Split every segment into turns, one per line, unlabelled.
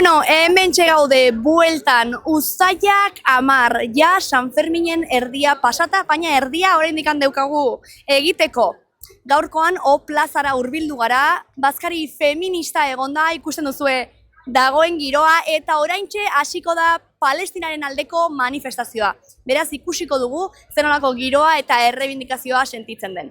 Bueno, hemen gaude bueltan uztailak 10, ja San Ferminen erdia pasata, baina erdia oraindik daukagu egiteko. Gaurkoan O plazara hurbildu gara, bazkari feminista egonda ikusten duzue dagoen giroa eta oraintxe hasiko da Palestinaren aldeko manifestazioa. Beraz ikusiko dugu zer nolako giroa eta errebindikazioa sentitzen den.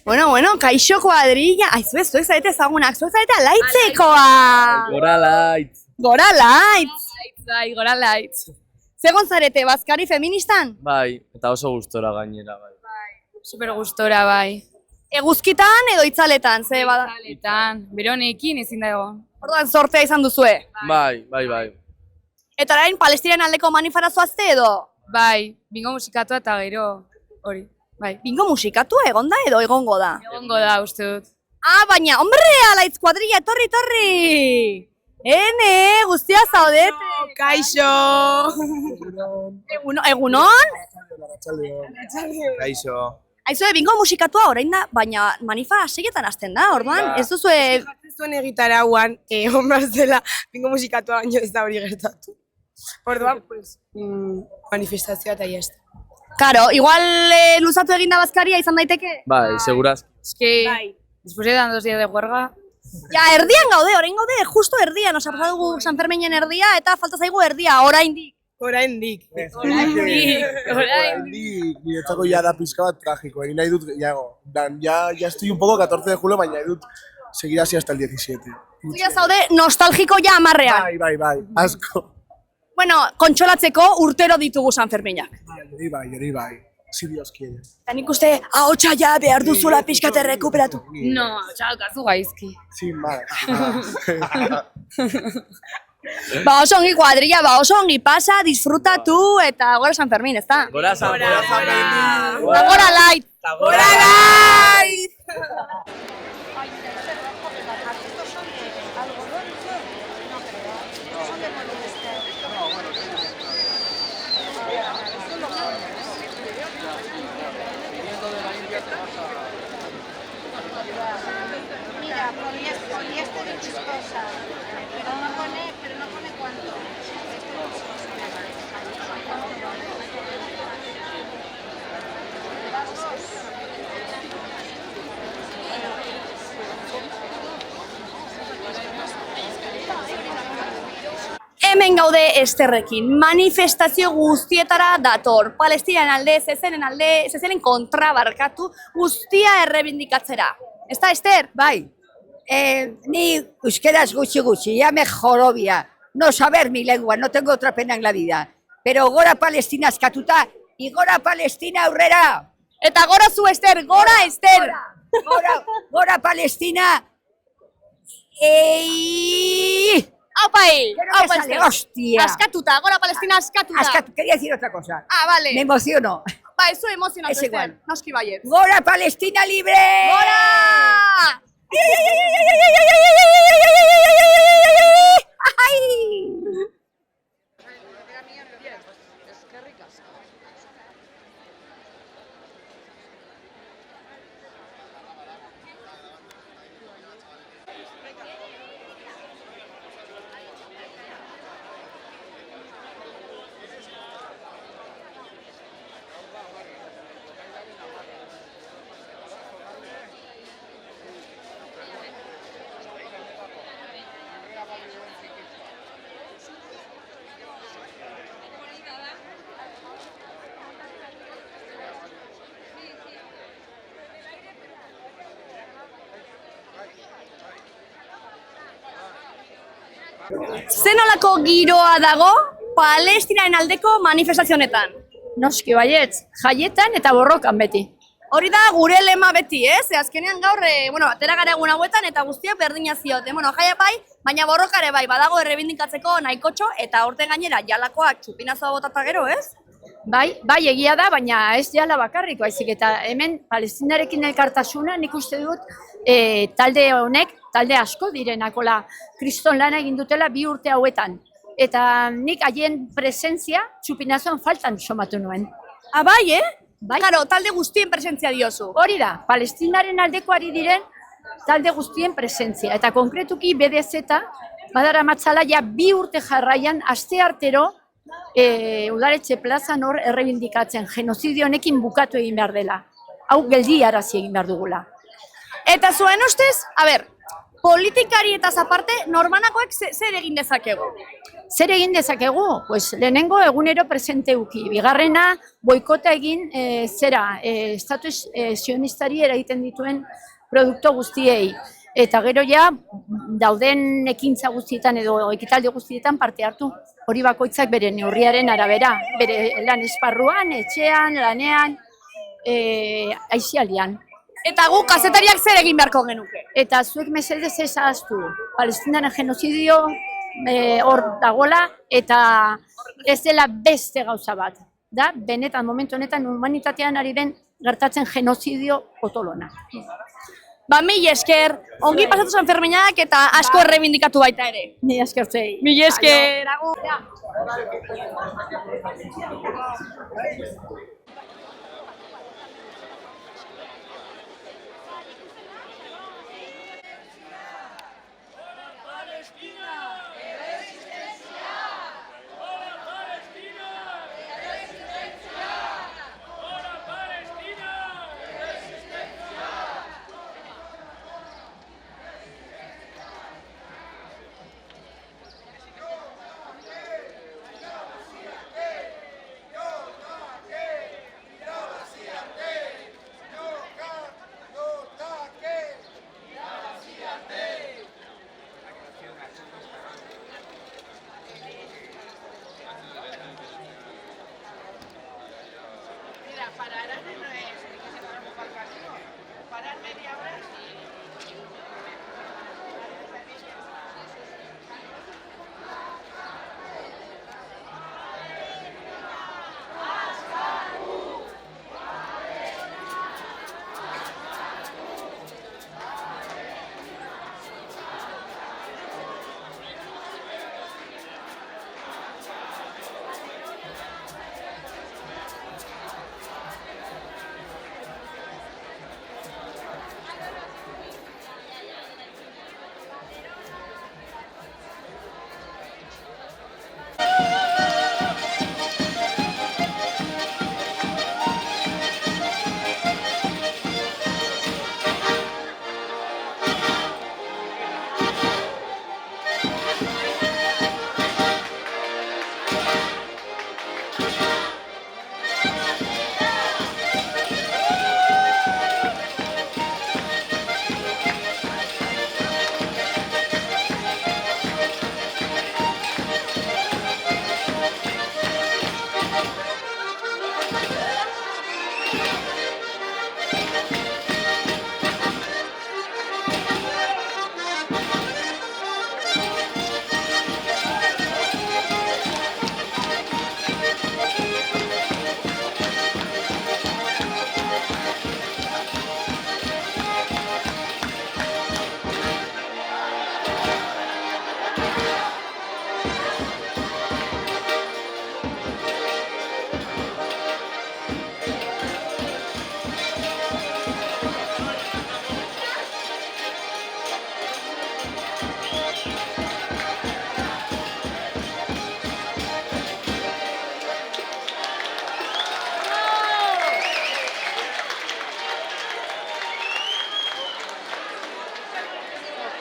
Bueno, kaixo kuadrilla. Zuek zarete ezagunak, zuek zarete alaitzekoa.
Gora laitz.
Gora laitz. Gora laitz. Zegon zarete, bazkari feministan?
Bai, eta oso gustora gainera, bai.
Super gustora, bai.
Eguzkitan edo itzaletan, ze bada?
Itzaletan, beronekin ezin da egon.
Orduan sortea izan duzue.
Bai.
Eta orain Palestinaren aldeko manifestazoazte edo?
Bai, bingo musikatua eta gero hori. Bai.
Bingo musikatua egonda edo egongo da?
Egongo da, uste dut.
Baina, hombre, alaitz kuadrilla, torri! Ene, guztia zaudete.
Kaixo!
Egunon?
Kaixo.
Aizue, bingo musikatua orain da, baina manifa seietan hasten da, orduan, ez duzue...
Zuen egitarauan, egon behar zela, bingo musikatua baino ez da hori gertatu. Orduan, pues, manifestazioa eta jazta.
Karo, igual luzatu eginda bazkaria izan daiteke?
Bai, seguraz.
Eski,
Bai.
después de dos días de huelga.
Ja, erdian gaude, orain gaude, justo erdian, osa pasatu dugu San Ferminen erdia, eta falta zaigu erdia, oraindik.
Oraindik.
Niretzako ya da pizka bat tragiko, egin nahi dut, ya estoy un poco 14 de julio, baina nahi dut seguir así hasta el 17.
Zuia zaude nostalgiko ja 10ean.
Bai, asko.
Bueno, kontsolatzeko urtero ditugu San Ferminak.
Hori bai, si Dios quiere.
Eta nik uste, ahotsa ja behar duzula pixkate rekuperatu.
No, txalkazu gaizki.
Sin mal.
Ba oso ongi kuadrilla, ba oso ongi pasa, disfrutatu eta gora San Fermin, ezta?
Gora San Fermin.
Gora light!
Gora
light!
Mira, poliéster y viscosa, pero no pone cuánto.
Hemen gaude Esterrekin, manifestazio guztietara dator. Palestinaren alde, zezenen kontra barkatu, guztia errebindikatzera. Ezta, Ester?
Bai, ni euskeraz gutxi, ya me jorobia. No saber mi lengua, no tengo otra pena en la vida. Pero gora Palestina eskatuta, y gora Palestina aurrera.
Eta gora zu, Ester, gora, Ester!
Gora Palestina.
¡Aupai!
¡Aupa, Ester! ¡Hostia!
Askatuta, gora Palestina askatuta.
Quería decir otra cosa.
Vale.
Me emociono.
Ba, ez zu emozionatu,
Es igual.
Ester. Noski baiet.
¡Gora Palestina libre!
Gora! Zenolako giroa dago Palestinaren aldeko manifestazionetan?
Noski baietz, jaietan eta borrokan beti.
Hori da gure lema beti, Ze azkenean gaur, atera gara egun hauetan eta guztiak berdina ziote. Jaia bai, baina borrokare bai, badago errebindikatzeko nahikotxo eta horten gainera jalakoak txupinazoa botata gero, ez?
Bai, egia da, baina ez jala bakarrik, baizik eta hemen Palestinarekin elkartasuna nik uste dut talde honek, talde asko direnakola kriston lana egin dutela 2 urte hauetan. Eta nik haien presentzia txupinazoan faltan somatu nuen.
Bai,
Bai.
Karo, talde guztien presentzia diozu.
Hori da, Palestinaren aldekoari diren talde guztien presentzia. Eta konkretuki BDZ badara matzala ja 2 urte jarraian asteartero udaletxe plazan hor errebindikatzen genozidio honekin bukatu egin behar dela. Hau geldiarazi egin behar dugula.
Eta zuen ustez, politikarietaz aparte, norbanakoek zer egin dezakegu?
Zer egin dezakegu? Pues lehenengo egunero presente uki. Bigarrena, boikota egin estatu sionistari eragiten dituen produktu guztiei. Eta gero ja, dauden ekintza guztietan edo ekitaldi guztietan parte hartu. Hori bakoitzak bere neurriaren arabera. Bere lan esparruan, etxean, lanean, aisialdian.
Eta gu kazetariak zer egin beharko genuke?
Eta zuek mesedez ez ahaztu. Palestinaren genozidio hor dagoela eta ez dela beste gauza bat. Da, benetan, momentu honetan humanitatean ari den gertatzen genozidio potolona.
Mila esker, ongi pasatu Sanferminak eta asko errebindikatu baita ere.
Ni eskertzei.
Mila esker, agur.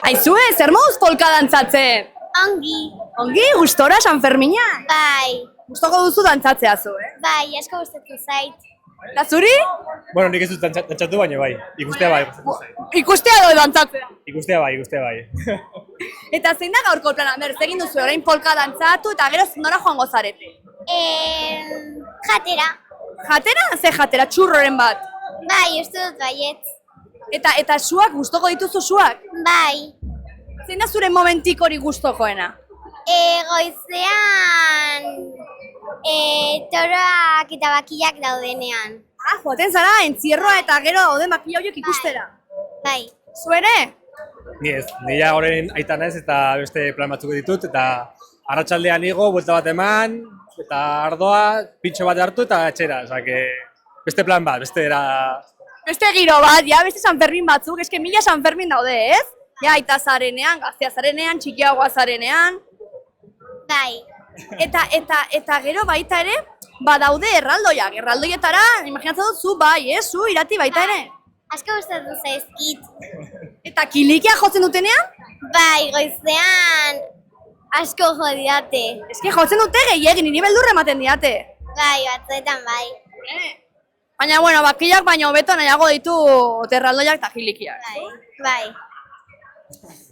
Aizue, zer moduz polka dantzatzen?
Ongi.
Ongi, gustora Sanfermina?
Bai.
Gustoko duzu dantzatzea zu,
Bai, asko gustatzen zait.
Eta zuri?
Bueno, nik ez dut dantzatu baina bai. Ikustea bai.
Ikustea edo dantzatzea.
Ikustea bai.
Eta zein da gaurko plana? Ber, egin duzu orain polka dantzatu eta gero nora joango zarete?
Jatera.
Jatera? Ze jatera, txurroren bat.
Bai, uste dut baiet.
Eta suak, gustoko dituzu suak?
Bai.
Zein da zure momentik hori gustokoena?
Goizean toroak eta bakiak daudenean.
Joaten zara, entzierroa eta gero dauden makila horiek ikustera.
Bai.
Zuere?
Ni ez, nire horren aita naiz eta beste plan batzuk ditut eta arratsaldean igo, buelta bat eman, eta ardoa, pintxo bat hartu eta etxera, beste plan bat,
Beste giro bat, beste San Fermin batzuk, eske mila San Fermin daude, ez? Aita zarenean, gaztea zarenean, txikiagoa zarenean.
Bai.
Eta gero baita ere, badaude erraldoiak, erraldoietara, imaginatzen dut zu bai, zu irati baita ere.
Asko gustatu zaizkit.
Eta kilikia jotzen dutenean?
Bai, goizean asko jo didate.
Eske jotzen dute gehiagin, niri beldurra ematen diate.
Bai, batzuetan bai.
Baina, bakilak baina hobeto nahiago ditu erraldoiak eta kilikiak.
Bai.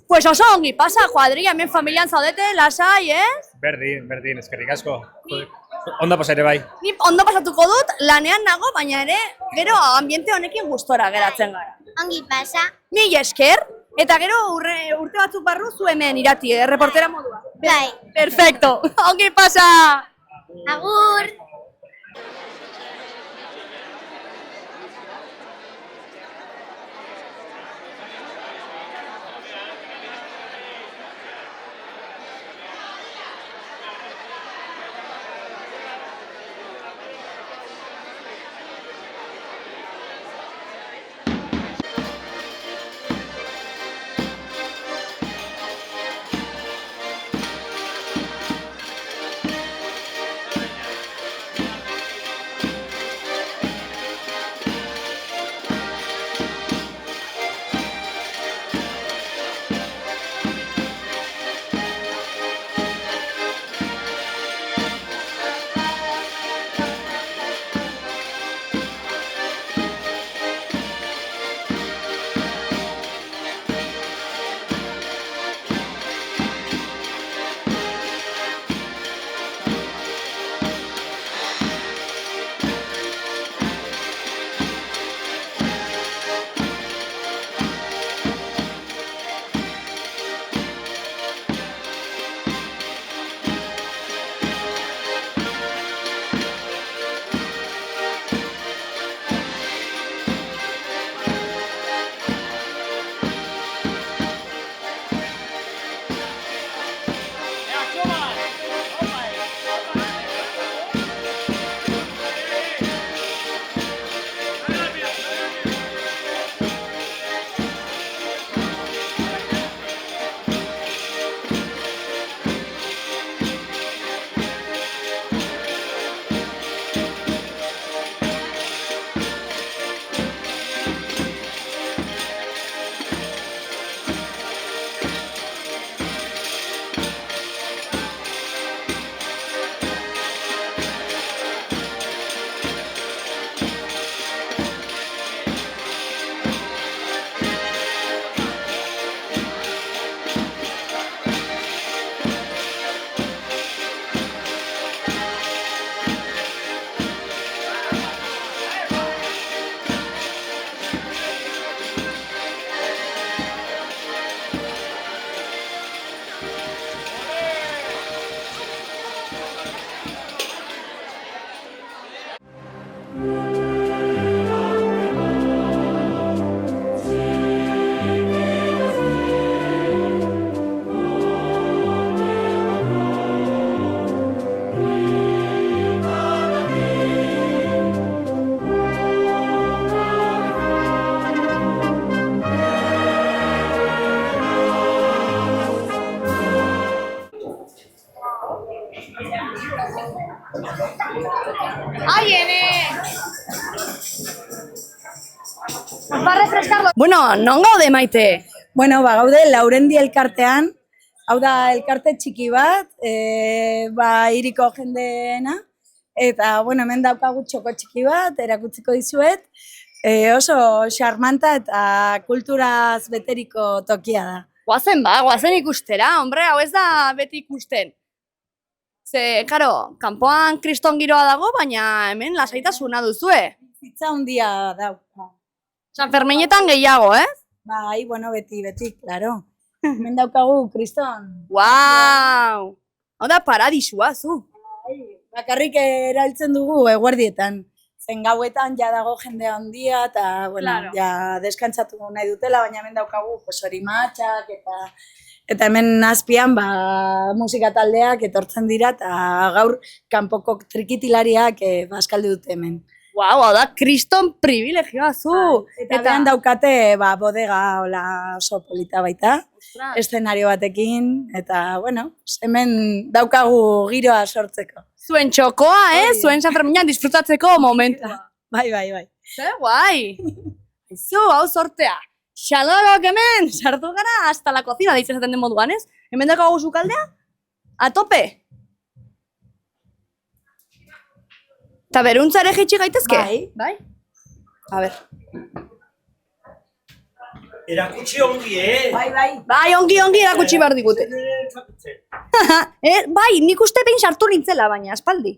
Pues oso ongi, pasa, Adri, hemen familian zaudete, lasai, ez?
Berdin, eskerrik asko. Ondo pasa ere bai.
Ni ondo pasatuko dut, lanean nago, baina ere, gero ambiente honekin gustora geratzen gara.
Ongi pasa.
Mila esker, eta gero urte batzuk barru zu hemen irati, reportera modua.
Bai.
Perfecto, ongi pasa!
Agur!
Bueno, non gaude Maite?
Bueno, gaude Laurendi elkartean, hau da elkarte txiki bat, hiriko jendeena, Eta, bueno, hemen daukagu txoko txiki bat, erakutziko dizuet. Oso xarmanta eta kulturaz beteriko tokia da.
Guazen ikustera, hombre, hau ez da beti ikusten. Ze, karo, kanpoan kriston giroa dago, baina hemen lasaitasuna duzue.
Bizitza handia dauka.
San Ferminetan gehiago,
Bai, bueno, beti, claro. Hemen daukagu kriston.
Guau! Hau da paradisua, zu.
Bakarrik erabiltzen dugu eguerdietan. Zen gauetan ja dago jende handia eta, bueno,
Claro.
ja deskantzatu nahi dutela, baina hemen daukagu hori matxak eta hemen azpian musika taldeak etortzen dira eta gaur kanpoko trikitilariak bazkaldu dute hemen.
Guau, hau da kriston privilegioa, zu.
Eta behan daukate bodega hola oso polita baita, eszenario batekin, eta, bueno, hemen daukagu giroa sortzeko.
Zuen txokoa, zuen San Ferminean disfrutatzeko momentua.
Bai.
Ze guai! Zu, hau sortea. Xalorok hemen, sartu gara, hasta la cocina, deitzen zaten den moduan, ez? Hemen daukagu sukaldea, a tope. Eta beruntza ere jaitsi gaitezke?
Bai.
A ber.
Erakutsi ongi,
Bai, ongi erakutsi behar digute. Bai, nik uste behin sartu nintzela, baina, aspaldi.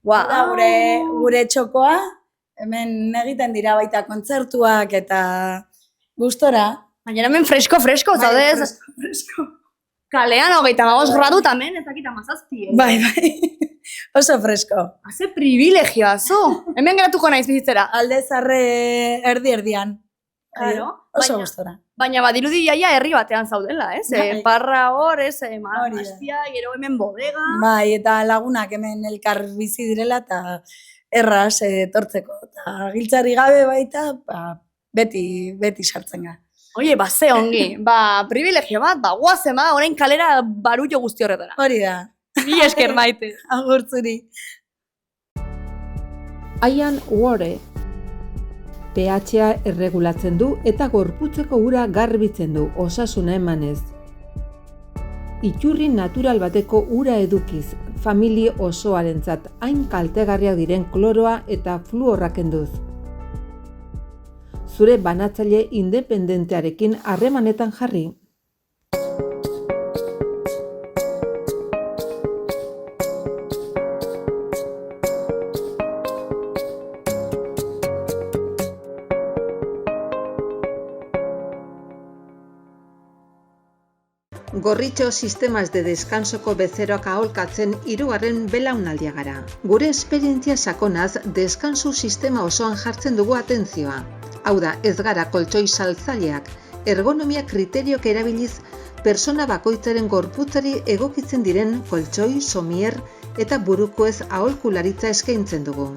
Da gure txokoa, hemen egiten dira baita kontzertuak eta gustora.
Baina hemen fresko, zaude ez? Kalean 35 gradu tamen, ez dakit 17.
Bai, oso fresko.
Haze privilegioa, zu. Hemen geratuko naiz bizitzera.
Alde zarre erdi-erdian.
Claro.
Oso gustora.
Baina badirudi jaia herri batean zaudela, ez?
Bai.
Parra hor, ez?
Hori da.
Azpia, gero hemen bodega.
Bai, eta lagunak hemen elkar bizi direla eta erraz etortzeko. Eta giltzari gabe baita, beti sartzen gara.
Oie, ze ongi. Privilegio bat, guazen orain kalera barullo guzti horretara.
Hori da.
Bi esker maite.
Agurtzuri.
Ian Ware pH-a erregulatzen du eta gorputzeko ura garbitzen du, osasuna emanez. Iturri natural bateko ura edukiz, famili osoarentzat hain kaltegarriak diren kloroa eta fluorra kenduz. Zure banatzaile independentearekin harremanetan jarri. Gorritxo sistemas de descansoko bezeroak aholkatzen 3. belaunaldia gara. Gure esperientzia sakonaz, deskansu sistema osoan jartzen dugu atentzioa. Hau da, ez gara koltsoi saltzaileak, ergonomia kriteriok erabiliz, persona bakoitzaren gorputzari egokitzen diren koltsoi, somier eta burukoez aholkularitza eskaintzen dugu.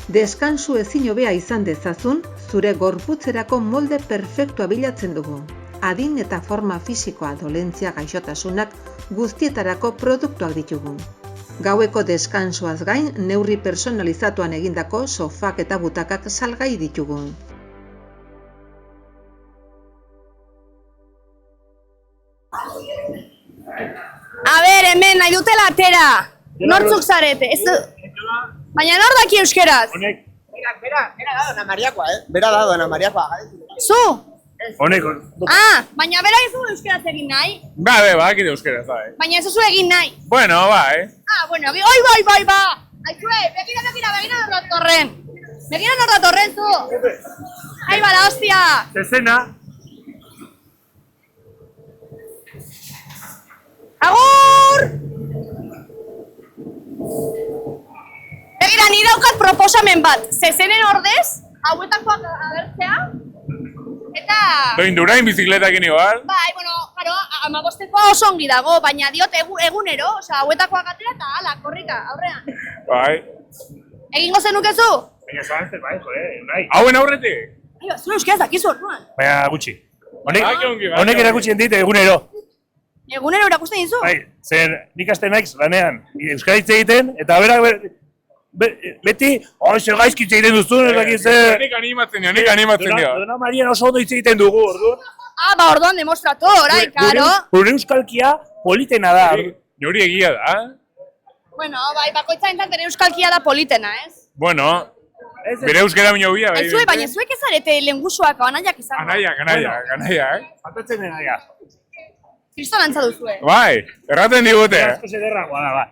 Deskansu ezin hobea izan dezazun, zure gorputzerako molde perfektua bilatzen dugu. Adin eta forma fisikoa, dolentzia, gaixotasunak guztietarako produktuak ditugu. Gaueko deskansuaz gain, neurri personalizatuan egindako sofak eta butakak salgai ditugu.
A ber, hemen, nahi dutela atera. Nortzuk zarete? Baina nor daki euskeraz?
Bera da Dona Mariakoa, Bera da Dona Mariakoa.
Zu?
Honeko.
Baina bera ez du euskeraz egin nahi?
Bakit euskeraz,
Baina ez duzu egin nahi?
Bueno,
Bueno, bai. Aizue, begira nor datorren. Begira nor datorren, zu. Ai, la hostia.
Zezena.
Agur! Begira, ni daukat proposamen bat. Zezenen ordez, hauetakoak agertzea. Eta...
Doindurain bizikletak igual.
Bai, bueno, jaro, 15koa oso ongi dago, baina diot egunero, hauetakoak atera eta ala, korrika, aurrean.
Bai.
Egingo zenukezu?
Baina zantzen, bai, nahi.
Hauen aurretik?
Zu euskaz dakizu orduan.
Baina gutxi. Honek erakutxien dit egunero.
Egunero erakusten dizu?
Bai, zer nik hasten naiz lanean euskara hitz egiten, eta berak beti, zer gaizki hitz egiten duzun, ez dakit zer...
Nik animatzen dio.
Dona Marian oso ondo hitz egiten dugu, orduan.
Orduan demostratu, orai, karo.
Gure euskalkia politena da.
Nori egia da.
Bueno, bai, bakoitza entzat bere euskalkia da politena, ez?
Bueno, bere euskera baino bia, bai.
Aizue, baina zuek ez arete lengusuak anaiak izan.
Anaiak.
Faltatzen denaia.
Kriston antza duzue.
Bai, erraten digute.
Asko zederragoa da, ba.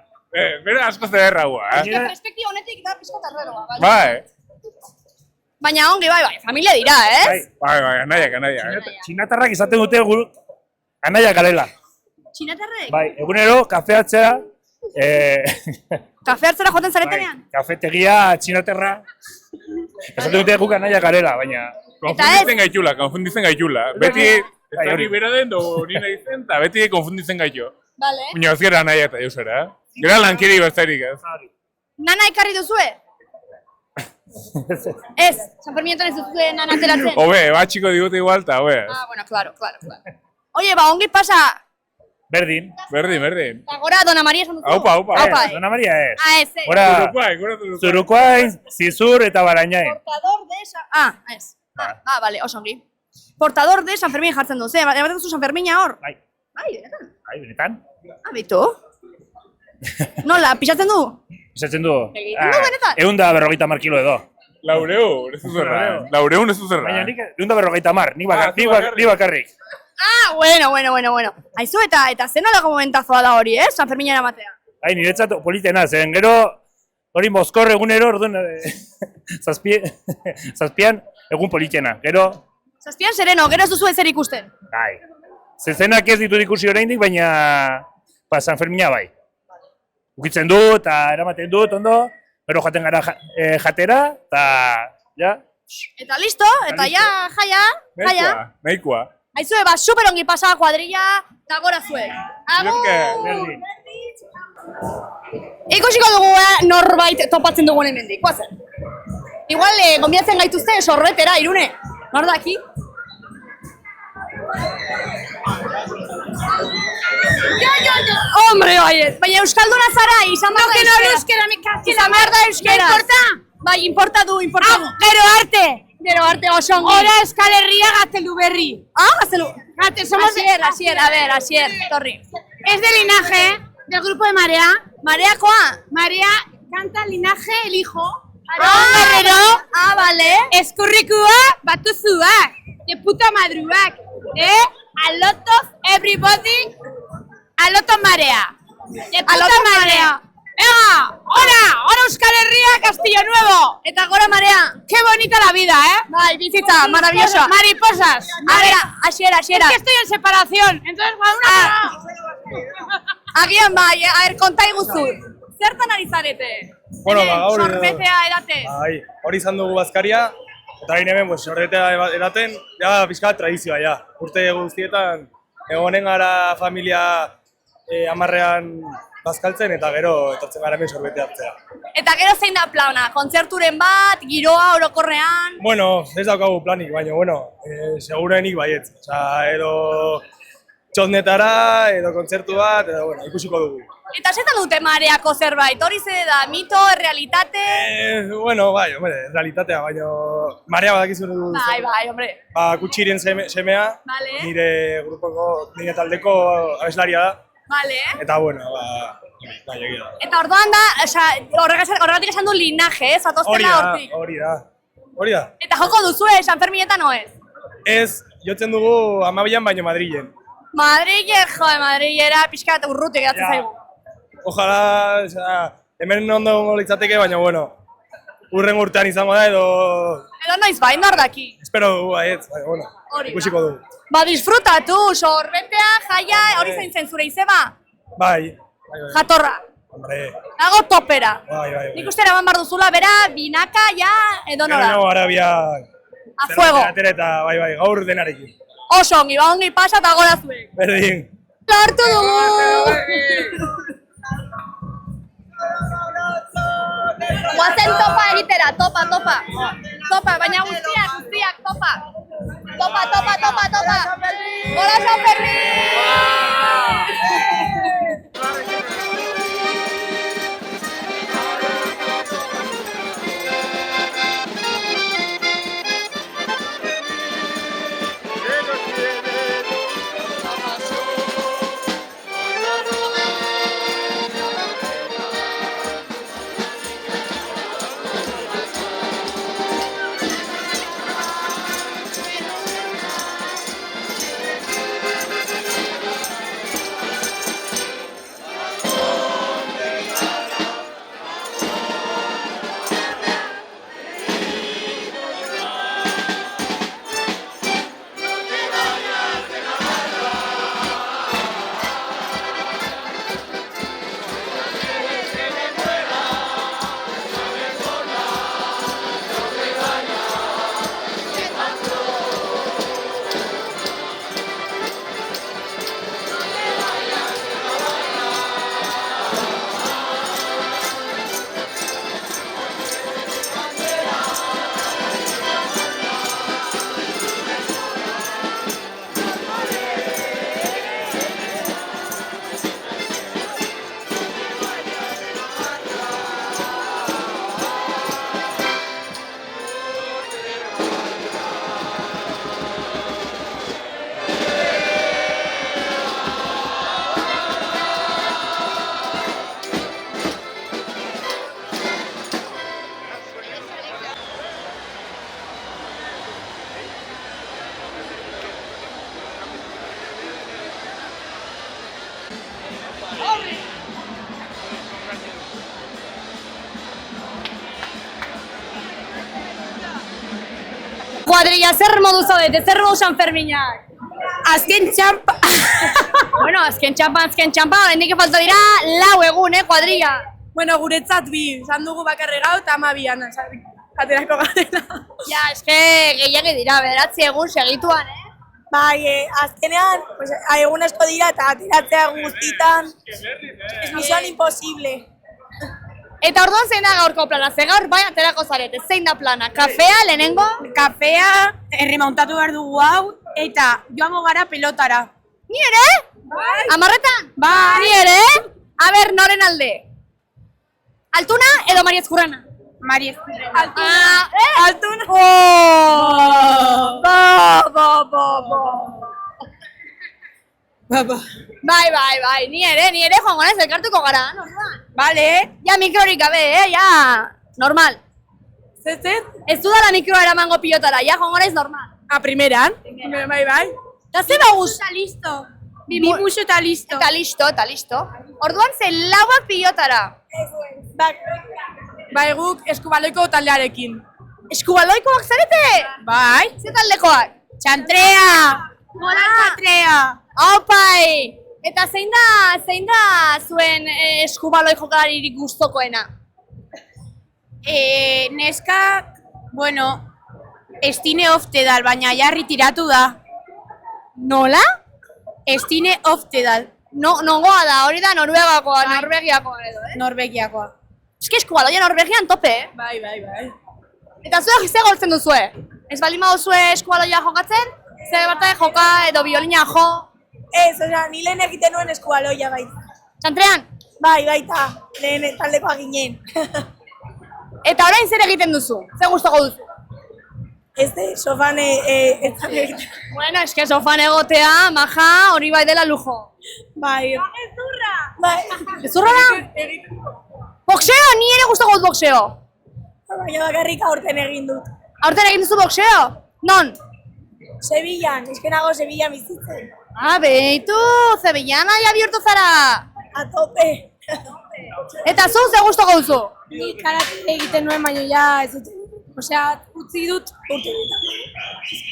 Bere asko zederragoa,
Eske perspektiba honetik da pixka tarreroa, bai.
Bai.
Baina ongi, bai, familia dira, ez?
Bai, anaiak.
Txinatarrak izaten dute anaia garela.
Txinatarrek?
Bai, egunero, kafeatzea,
Kafe hartzera joaten zaretenean?
kafetegia, txinaterra, esaten dute guk anaia garela, baina...
Konfunditzen gaitula. Beti, ez da bera den, hori nahi zen, eta beti konfunditzen gaitu.
Vale.
Baina ez gera anaia eta jauzera, Gera lankiri besterik, ez?
Nana ekarri duzue? Ez, San Ferminetan ez duzue nana ateratzen?
Hobe, batxiko digute igual, eta hobe.
Ah, bueno, claro. Oye, ba, ongi pasa.
Berdin.
Eta gora, Dona Maria esan duzu?
Aupa.
Dona Maria ez.
Ah, ez, ez.
Gora, Zurukoain, Zizur eta Barañain.
Portador de esa... Ah, ez. Vale, oso ongi. Portador de San Fermin jartzen duz, ematen duzu San Fermina hor?
Bai.
Bai,
benetan.
Ah, bitu? Nola, pixatzen du?
Pisatzen du.
Egiten du benetan?
150 kilo edo.
Laureun, ez zuzerra.
Baina nik 150, ni bakarrik.
Ah, bueno. Aizu, eta zen nolako momentazoa da hori, San Fermina eramatea?
Niretzat politena zen, gero hori mozkor egunero, orduan, zazpian egun politena, gero...
Zazpian sereno, gero ez duzu ezer ikusten?
Bai. Zezenak ez ditut ikusi oraindik, baina San Fermina bai. Ukitzen dut, eta eramaten dut, ondo, gero jaten gara jatera, eta ja...
Eta listo, eta ja, jaia.
Nahikoa.
Aizue, ba, superongi pasa kuadrilla, eta gora zuek. Agur! Ikusiko dugu norbait topatzen dugun hemendik, guazen. Igual, gombiatzen gaituzte sorbetera, Irune. Nor daki? Hombre, baiet. Baina euskalduna zara, izan behar da euskera. Izan behar da euskera. Bai, importa du. Gero arte oso ongi.
Ora Euskal Herria Gaztelu berri.
Ah, Gaztelu.
Asier,
Asier, torri.
Es de linaje, del grupo de Marea.
Mareakoa?
Marea canta linaje, el hijo.
Guerrero. Ah, vale.
Eskurrikua, batuzuak. De puta madruak. A lot of everybody. A lot of Marea. De puta Marea. ¡Venga! ¡Hora Euskal Herria, Castillo Nuevo!
Eta gora Marea.
¡Qué bonita la vida,
Bai, bizitza, maravillosa.
Mariposas.
A ver, asiera.
Es que estoy en separación, entonces
Agian bai, a ver, konta iguzu. Zertan ari zarete?
Bueno, gaur...
Sorbetea edate.
Bai, hori izan dugu bazkaria, eta hain hemen sorbetea edaten, ja pixka tradizioa, ja. Urte guztietan, egonen gara familia amarrean bazkaltzen, eta gero etortzen gara hemen sorbete hartzea.
Eta gero zein da plana? Kontzerturen bat, giroa, orokorrean?
Bueno, ez daukagu planik, baina, bueno, segurenik baietz. Osa, edo txotnetara, edo kontzertu bat, edo, bueno, ikusiko dugu.
Eta zetan dute Mareako zerbait? Hori ze da, mito, realitate?
Bueno, bai, hombre, realitatea, baina Marea badakizu du.
Bai, hombre.
Ba, Kutxiren semea,
Vale.
nire taldeko abeslaria da.
Vale.
Eta, bueno, bai, egia da.
Eta orduan da, horregatik esan du linaje, zatoztela hortik.
Hori da.
Eta joko duzue, San Ferminetan oez?
Ez, jotzen dugu Amabian baino Madrilen.
Madrilera pixka urrutik edatzen zaigu.
Ojalá, hemen ondo litzateke, baina, bueno, urren urtean izango da edo...
Edo noiz bai, nor daki.
Espero dugu, baina, bueno, ikusiko dugu.
Ba, disfrutatu, sorbetea, jaia, hori zain zen zure izeba?
Bai.
Jatorra.
Hombre.
Dago topera.
Bai.
Nik uste eraman bar duzula, bera, binaka, ja, edo nora.
Gero Arabia...
A fuego.
Eta, bai, gaur denarekin.
Oso ongi, ba ongi pasa eta gora zuek.
Berdin.
Lortu dugu! Guazen topa egitera, topa. Topa, baina guztiak, topa. Topa. Gora San Fermin! kuadrilla, zer modu zaudete, zer modu San Ferminak?
Azken txampa.
Bueno, azken txampa, hendik falta dira 4 egun, kuadrilla.
Bueno, guretzat bi, izan dugu bakarri gau eta 12an, aterako garela.
Ja, eske gehiagi dira, 9 egun segituan,
Bai, azkenean, pues, egun asko dira eta ateratzea guztitan. Es misión imposible.
Eta orduan zein da gaurko plana? Ze gaur bai aterako zarete, zein da plana? Kafea, lehenengo?
Kafea, erremontatu behar dugu hau, eta joango gara pelotara.
Ni ere? Bai. Amarretan?
Bai.
Ni ere? A ber, noren alde? Altuna edo Mari Ezkurrena?
Mari Ezkurrena. Altuna.
Bai, ni ere joango naiz elkartuko gara, orduan.
Bale.
Ja mikrorik gabe, ja, normal.
Zer?
Ez dudala mikroa eramango pilotara, ja joango naiz normal.
A primeran? Bai.
Eta ze baguz?
Eta listo. Bi musu eta listo.
Eta listo. Orduan ze 4 pilotara.
Bai, guk eskubaloiko taldearekin.
Eskubaloikoak zarete?
Bai.
Ze taldekoak?
Txantrea. Gola txantrea.
Aupai! Eta zein da zuen eskubaloi jokalaririk gustokoena?
Neskak, bueno, Estine Oftedal, baina jarri tiratu da.
Nola?
Estine Oftedal.
Nongoa da, hori da Norvegiakoa edo,
Norvegiakoa.
Eski eskubaloia Norvegian tope,
Bai.
Eta zuek ze goltzen duzue? Ez bali mauzue eskubaloia jokatzen? Zer bat joka edo biolina jo?
Ez, ni lehen egiten nuen eskubaloia baita.
Txantrean?
Bai, baita, lehen taldekoa ginen.
Eta orain zer egiten duzu? Zer gustoko duzu?
Sofan egiten.
Bueno, eske sofan egotea, maja, hori bai dela lujo.
Bai.
Gezurra! Gezurra da? Boxeo, ni ere gustoko dut boxeo.
Baina bakarrik aurten egin dut.
Aurten egin duzu boxeo? Non?
Sevillan, nago Sevillan bizitzen.
Beitu, Sevillan aia bihurtu zara.
A tope.
Eta zu ze gustoko duzu?
Ni karate egiten nuen, baina ja ez dut. Osea, utzi dut urte.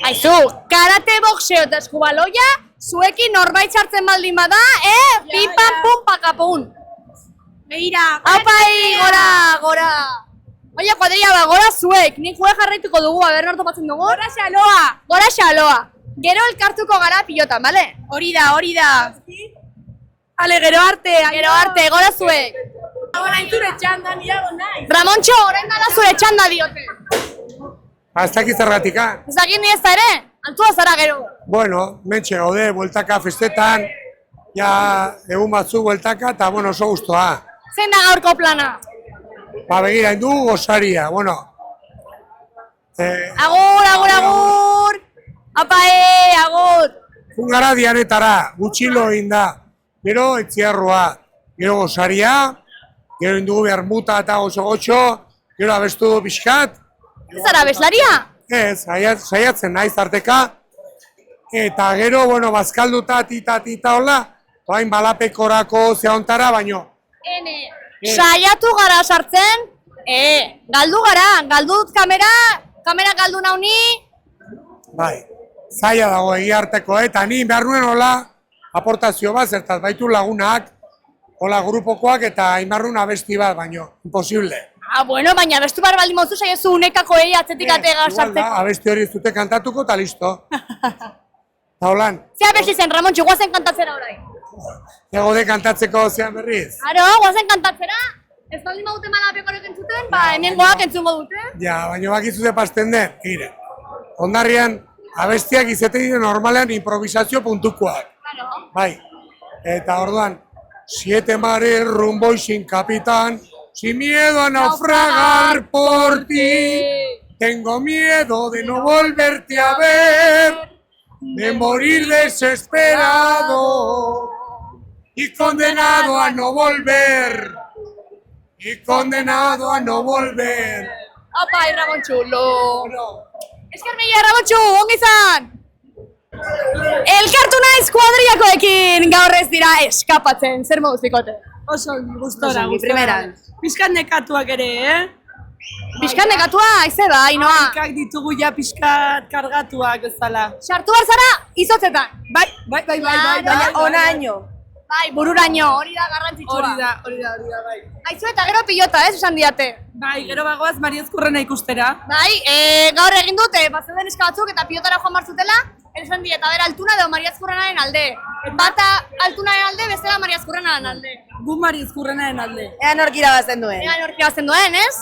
Aizu, karate, boxeo eta eskubaloia, zuekin norbait sartzen baldin bada, pim pam pum pakapun.
Begira.
Aupai, gora. Oia, kuadrilla, gora zuek, nik jue jarraituko dugu, aber nortu batzen dugu. Gora xaloa. Gero elkartuko gara pilotan, bale?
Hori da. Ale, gero arte.
Gora zuek.
Orain zure txandan iago nahi.
Ramontxo, orain dala zure txanda diote.
Ez dakit zergatika.
Ez dakit ni ez da ere, altua zara gero.
Bueno, mentxe gaude, bueltaka festetan, ja egun batzu bueltaka, eta bueno, oso guztua.
Zein da gaurko plana?
Begira, hindu gozaria, bueno.
Agur! Apae, agur!
Fungara dianetara, gutxilo egin da, gero etziarroa, gero gozaria, gero indugu bermuta eta gozo-gotxo, gero abestu du pixkat.
Zara, abeslaria?
Ez, saiatzen naiz arteka. Eta gero, bueno, bazkalduta, tita hola, oain balapekorako zehontara, baino.
Saiatu gara sartzen, galdu gara, galdu dut kamera galdu nauni.
Bai, zaila dago egia arteko, eta ni behar nuen hola aportazio bat, zertaz baitu lagunak, hola grupokoak eta inbarrun abesti bat, baino, imposible.
Bueno, baina abestu bar baldin mozu saiozu unekako atzetik atega sartzeko.
Igual da, abesti hori zute kantatuko eta listo. Eta holan.
Zea abesti zen, Ramontxo, guazen kantatzera orain.
Egode kantatzeko zean berriz.
Aro, guazen kantatzera. Ez baldin baute malapekorek entzuten, hemen goak entzungo dute.
Ja, baina bakizute pasten den, gire. Ondarrian, abestiak izaten dira normalean improvisazio puntukoak. Bai, eta orduan, 7 mares rumbo y sin capitán, sin miedo a naufragar por ti, tengo miedo de no volverte a ver, de morir desesperado y condenado a no volver,
Apa, Ramontxulo. Esker mila, Ramontxu, ongi izan! Elkartu naiz kuadrillakoekin, gaur ez dira eskapatzen, zer moduz bikote?
Oso gustora, primeran. Pizkat nekatuak ere,
Pixkat nekatua, aize da, Ainoa.
Hankak ditugu ja pixkat kargatuak bezala.
Sartu behar zara, izotzetan.
Bai, baina onaino.
Bai, bururaino, hori da garrantzitsua.
Hori da, bai.
Aizu eta gero pilota, esan diate.
Bai, gero bagoaz Mari Ezkurrena ikustera.
Bai, gaur egin dute, bazeuden eska batzuk eta pilotara joan barzutela, esan dieta, bera Altuna edo Mari Ezkurrenaren alde. Bata Altunaren alde, bestela Mari Ezkurrenaren alde.
Gu Mari Ezkurrenaren alde.
Ea nork irabazten duen, ez?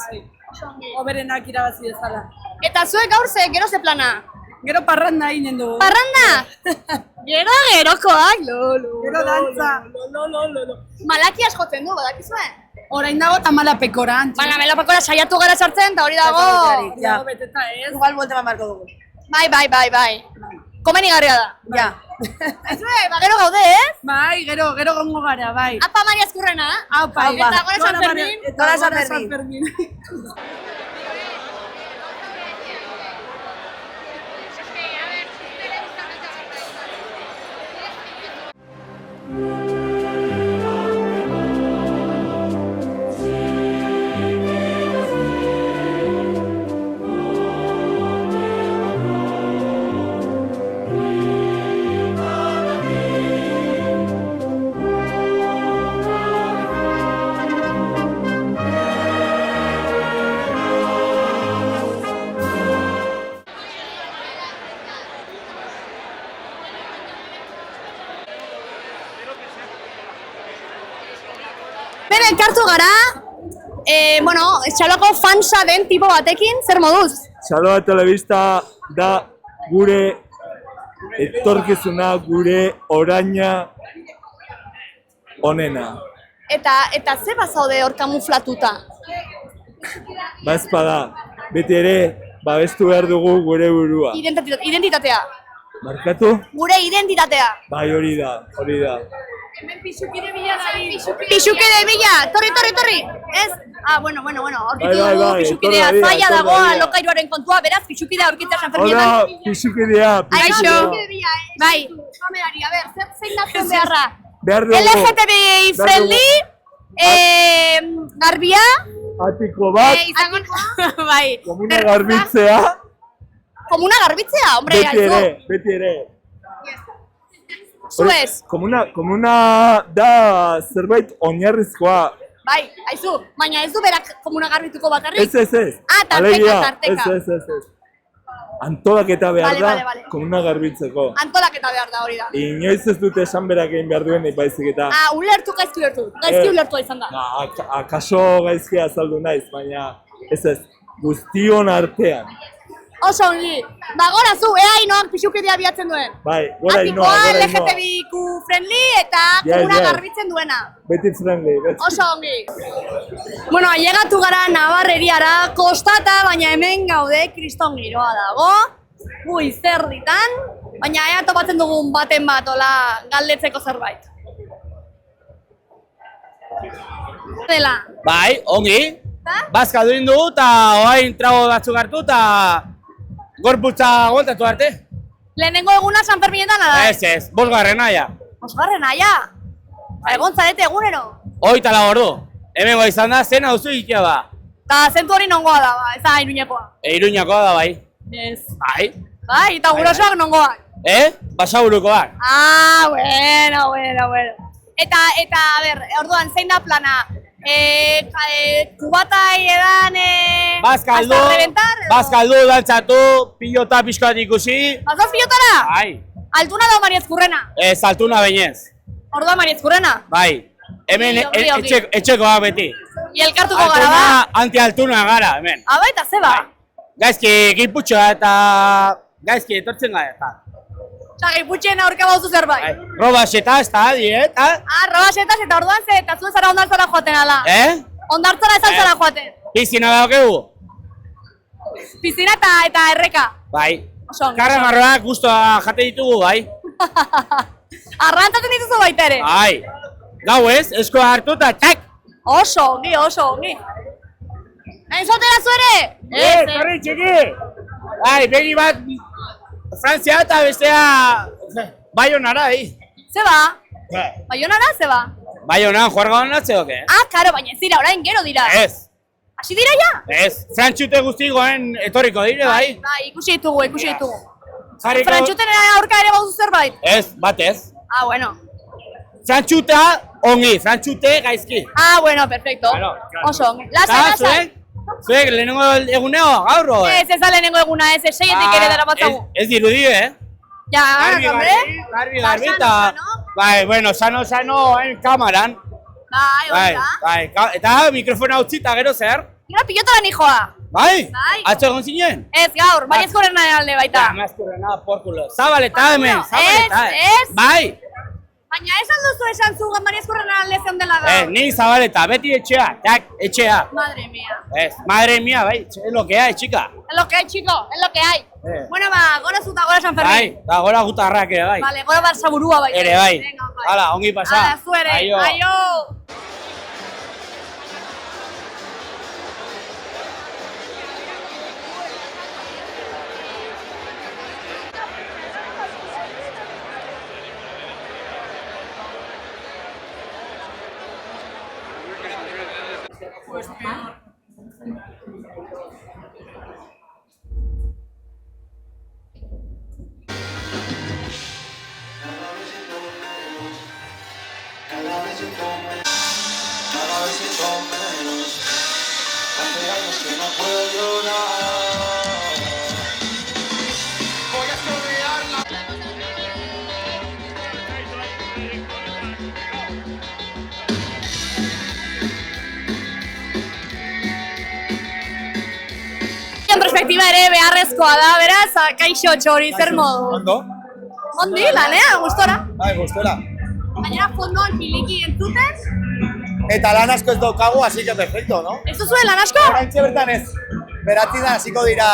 Oberenak irabazi dezala.
Eta zuek gaur gero ze plana?
Gero parranda ginen dugu.
Parranda? Gerokoak, lo.
Gero dantza.
Malakiaz jotzen du, badakizue?
Orain dago eta malapekora.
Baina malapekora saiatu gara sartzen, eta hori dago...
Ja, beteta ez.
Igual buelta marko dugu. Bai. Komenigarria da. Ja. Gero gaude, ez?
Bai, gero gongo gara, bai.
Apa Mari Ezkurrena,
Aupa.
Eta gora San Fermin.
Gora San Fermin.
Elkartu gara, Txaloako fansa den tipo batekin, zer moduz?
Txaloa telebista da gure etorkizuna, gure oraina onena.
Eta ze bazaude hor kamuflatuta?
Bazpada, beti ere, babestu behar dugu gure burua.
Identitatea.
Markatu?
Gure identitatea.
Bai, hori da.
Hemen pixukide bila nahi. Pixukide bila, torri. Ez? Bueno, aurkitu dugu pixukidea zaila dagoa lokairuaren kontua, beraz pixukidea aurkitzea San Fermietan.
Hola, pixukidea.
Aixo. Bai. Kamerari, a ber, zein datzen beharra?
Behar dugu.
LGTBI friendly, garbia.
Atiko bat.
Bai.
Komuna garbitzea.
Komuna garbitzea, hombre,
Beti ere.
Zuez.
Komuna da zerbait oinarrizkoa.
Bai, aizu, baina ez du berak komuna garbituko bakarrik?
Ez.
Tarteka.
Ez. Antolaketa behar da komuna garbitzeko.
Antolaketa behar da hori da.
Inoiz ez dute esan berak egin behar duen baizik eta...
Ulertu, gaizki ulertua izan da.
Akaso gaizki azaldu naiz, baina ez, guztion artean.
Oso ongi, gora zu, ea Ainoak pixukidea bilatzen duen.
Bai, gora Ainoa.
Atikoa, LGTBIQ friendly eta komuna garbitzen duena.
Beti friendly,
Oso ongi. Llegatu gara Navarreriara, kostata, baina hemen gaude kriston giroa dago. Gu izerditan, baina ea topatzen dugun baten bat, hola, galdetzeko zerbait. Dela.
Bai, ongi. Bazka duin dugu eta oain trago batzuk hartu eta gorputza aguantatu arte.
Lehenengo eguna San Fermietan da?
Ez, bosgarrena ja.
Bosgarrena ja? Egon zarete egunero?
Hoita lau ordu. Hemengo izan da zena duzu ikia ba.
Eta zentu hori nongoa da, ez da Iruñekoa?
Iruñakoa da bai.
Ez.
Bai.
Bai, eta gurosoak nongoak?
Basaburukoak.
Bueno. Eta, a ber, orduan, zein da plana? Kubatai edan...
Bazkaldu, dantzatu, pilota pixkoat ikusi.
Bazoz pilotara?
Bai.
Altuna da Mari Ezkurrena?
Ez, Altuna bainez.
Orduan Mari Ezkurrena?
Bai. Hemen etxekoa beti.
Elkartuko gara ba?
Anti-Altuna gara, hemen.
Baita, zeba?
Gaizki giputxoa eta gaizki etortzen gara eta.
Giputxeen aurka bauzu zerbait?
Robaxeta, ez da, eta?
Robaxetaz eta orduan ze, eta zuen zara ondartzara joaten ala? Ondartzara ez altzara joaten?
Pizina daukegu.
Pizina eta erreka?
Bai. Karramarroak guztua jate ditugu, bai.
Arrantzatzen dituzu baita ere?
Bai. Gau ez, eskoa hartu eta txak!
Oso ongi. Hain zotera zu ere?
Torri txiki! Bai, begi bat Frantzia eta bestea Baionara,
Zeba? Baionara, zeba?
Baionan, juarga hon atze doke?
Karo, baina ez dira, orain gero dira.
Ez.
Hasi dira ja?
Ez, frantxute guztigoen etorriko dire, bai.
Bai, ikusi ditugu.
Jarriko...
Frantxuten aurka ere bauzu zerbait?
Ez, batez.
Ah, bueno.
Frantxuta ongi, frantxute gaizki.
Ah, bueno, perfecto. Oso ongi. Lasai.
Zuek lehenengo eguneo, gaur,
Ez da lehenengo eguna, ez, seietik ere dara batzagu.
Ez dirudi,
Ja, hombre.
Garbi, eta... Bai, bueno, sano, en kamaran.
Bai,
eta mikrofona utzita gero zer?
Gara pilota lan hijoa.
Bai? Atzo egon zinen?
Ez, gaur, baina ezkorrena alde baita.
Mazkorrena, porkulo. Zabaleta hemen, zabaleta.
Ez.
Bai.
Baina ez alduzu esan zu Maria Ezkorrena alde zeon dela gaur.
Ni zabaleta, beti etxea, etxea.
Madre mía.
Ez, madre mía, bai, es lo que hay, chica.
Es lo que hay, chico, es lo que hay. Bueno, gora zuta, gora San Fermin.
Bai, eta gora gutarrak ere, bai.
Vale, gora Barsaburua, bai.
Ere, bai. Hala, ongi pasa.
Hala, zu ere, aio. Perspektiba ere beharrezkoa da, beraz, kaixo txori, zer modu?
Ondo?
Ondi, lanea, gustora.
Bai, gustora.
Baina fondoan piliki entzuten?
Eta lan asko ez daukagu, así que perfecto, no?
Ez duzuen lan asko?
Oraintxe bertan ez. Beratzi da, hasiko dira...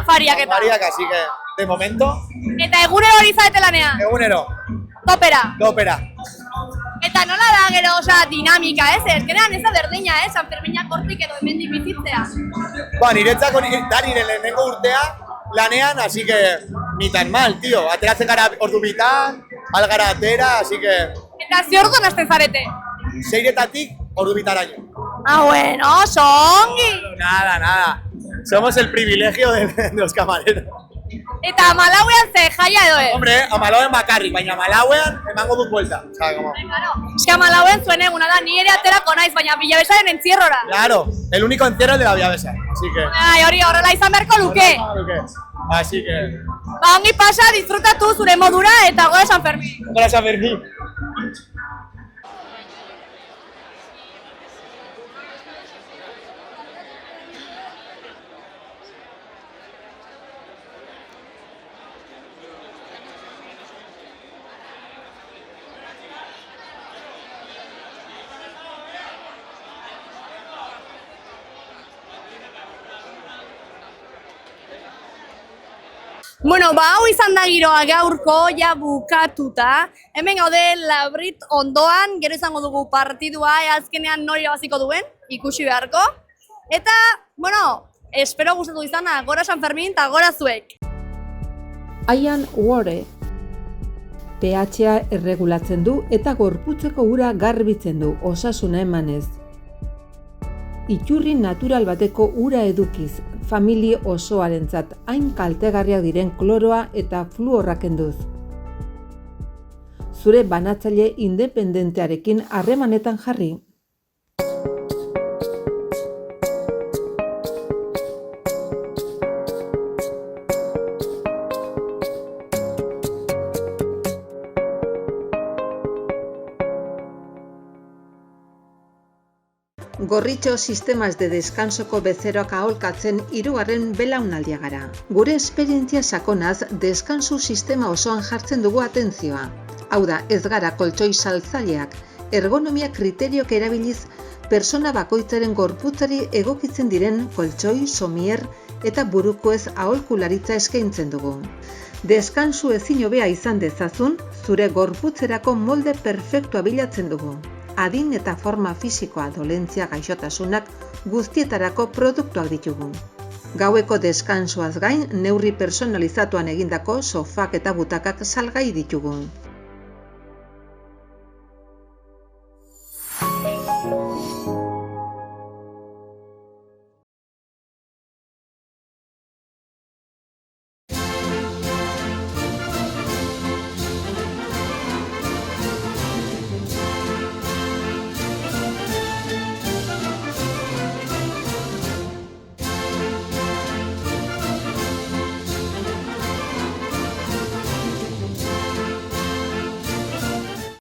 Afariak eta.
Afariak, así que, de momento...
Eta egunero hori zaete lanean?
Egunero.
Topera?
Topera.
Eta nola da gero, dinamika, ez? Ezkenean ez da berdina, San Ferminak hortik edo hemendik bizitzea.
Ba, niretzako da nire lehenengo urtea lanean, así que ni tan mal, tío. Ateratzen gara ordu bitan, algara atera, así que...
Eta ze orduan hasten zarete?
6-etatik ordu bitaraino.
Ah, bueno, songi!
Nada. Somos el privilegio de los camareros.
Eta Malauean ze jaia edo ez?
Hombre, a Malauean bakarrik, baina Malauean emango dut vuelta. O sea, como...
Eska Malauean zuen eguna da, ni ere aterako naiz, baina Villavesaren entzierrora.
Claro, el único encierro es de la Villavesa, así que...
Ai, hori horrela izan beharko luke.
Así que...
Ba, ongi pasa, disfrutatu zure modura eta gora San Fermin.
Gora San Fermin.
Bueno, ba, hau izan da giroa gaurko, ja bukatuta. Hemen gaude Labrit ondoan, gero izango dugu partidua, azkenean nori irabaziko duen, ikusi beharko. Eta, bueno, espero gustatu izana, gora San Fermin eta gora zuek.
Ian Ware pH-a erregulatzen du eta gorputzeko ura garbitzen du, osasuna emanez. Iturri natural bateko ura edukiz, familie osoarentzat hain kaltegarriak diren kloroa eta fluorra kenduz. Zure banatzaile independentearekin harremanetan jarri. Gorritxo sistemas de descansoko bezeroak aholkatzen 3. belaunaldia gara. Gure esperientzia sakonaz, deskansu sistema osoan jartzen dugu atentzioa. Hau da, ez gara koltxoi saltzaileak, ergonomia kriteriok erabiliz, persona bakoitzaren gorputzari egokitzen diren koltxoi, somier eta burukoez aholkularitza eskaintzen dugu. Deskansu ezin hobea izan dezazun, zure gorputzerako molde perfektua bilatzen dugu. Adin eta forma fisikoa, dolentzia, gaixotasunak guztietarako produktuak ditugu. Gaueko deskansuaz gain, neurri personalizatuan egindako sofak eta butakak salgai ditugu.